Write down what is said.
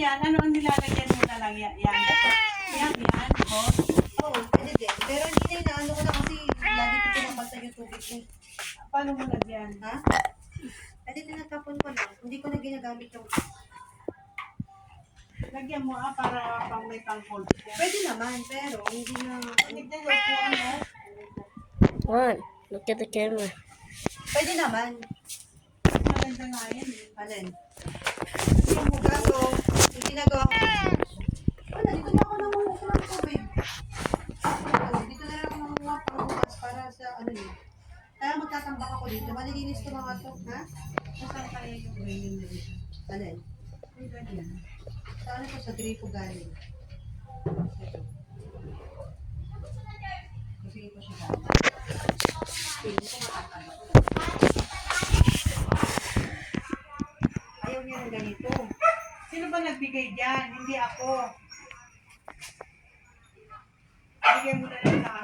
yan? Ano ang nilalagyan mo na lang yan? Yan. Oh. Oo, pwede din. Pero hindi na inaano ko na kasi lagi ko pinapalta yung tubig niya. Paano mo lagyan? Ha? Pwede tinatapon ko lang. Hindi ko na ginagamit yung... Lagyan mo para pang may pang-cold. Pwede naman, pero hindi na... Tignan mo po ano. Juan, look at the camera. Pwede naman. Maganda nga yan. Alin? Yung kaso, yung ginagawa ko... Wala, dito na ako nangunguha ng tubig. Dito na lang ako nangunguha pang-bukas para sa ano yun. Kaya magtatambak ako dito. Malilinis ko mga to. Ha? Saan kaya yung ganyan na dito? Alin? Yung ganyan. Saan ko sa gripo galing? Ito. Kasi ito siya galing. Tingin ko makakala. Ayaw niya ng ganito. Sino ba nagbigay dyan? Hindi ako. Bigyan mo na lang sa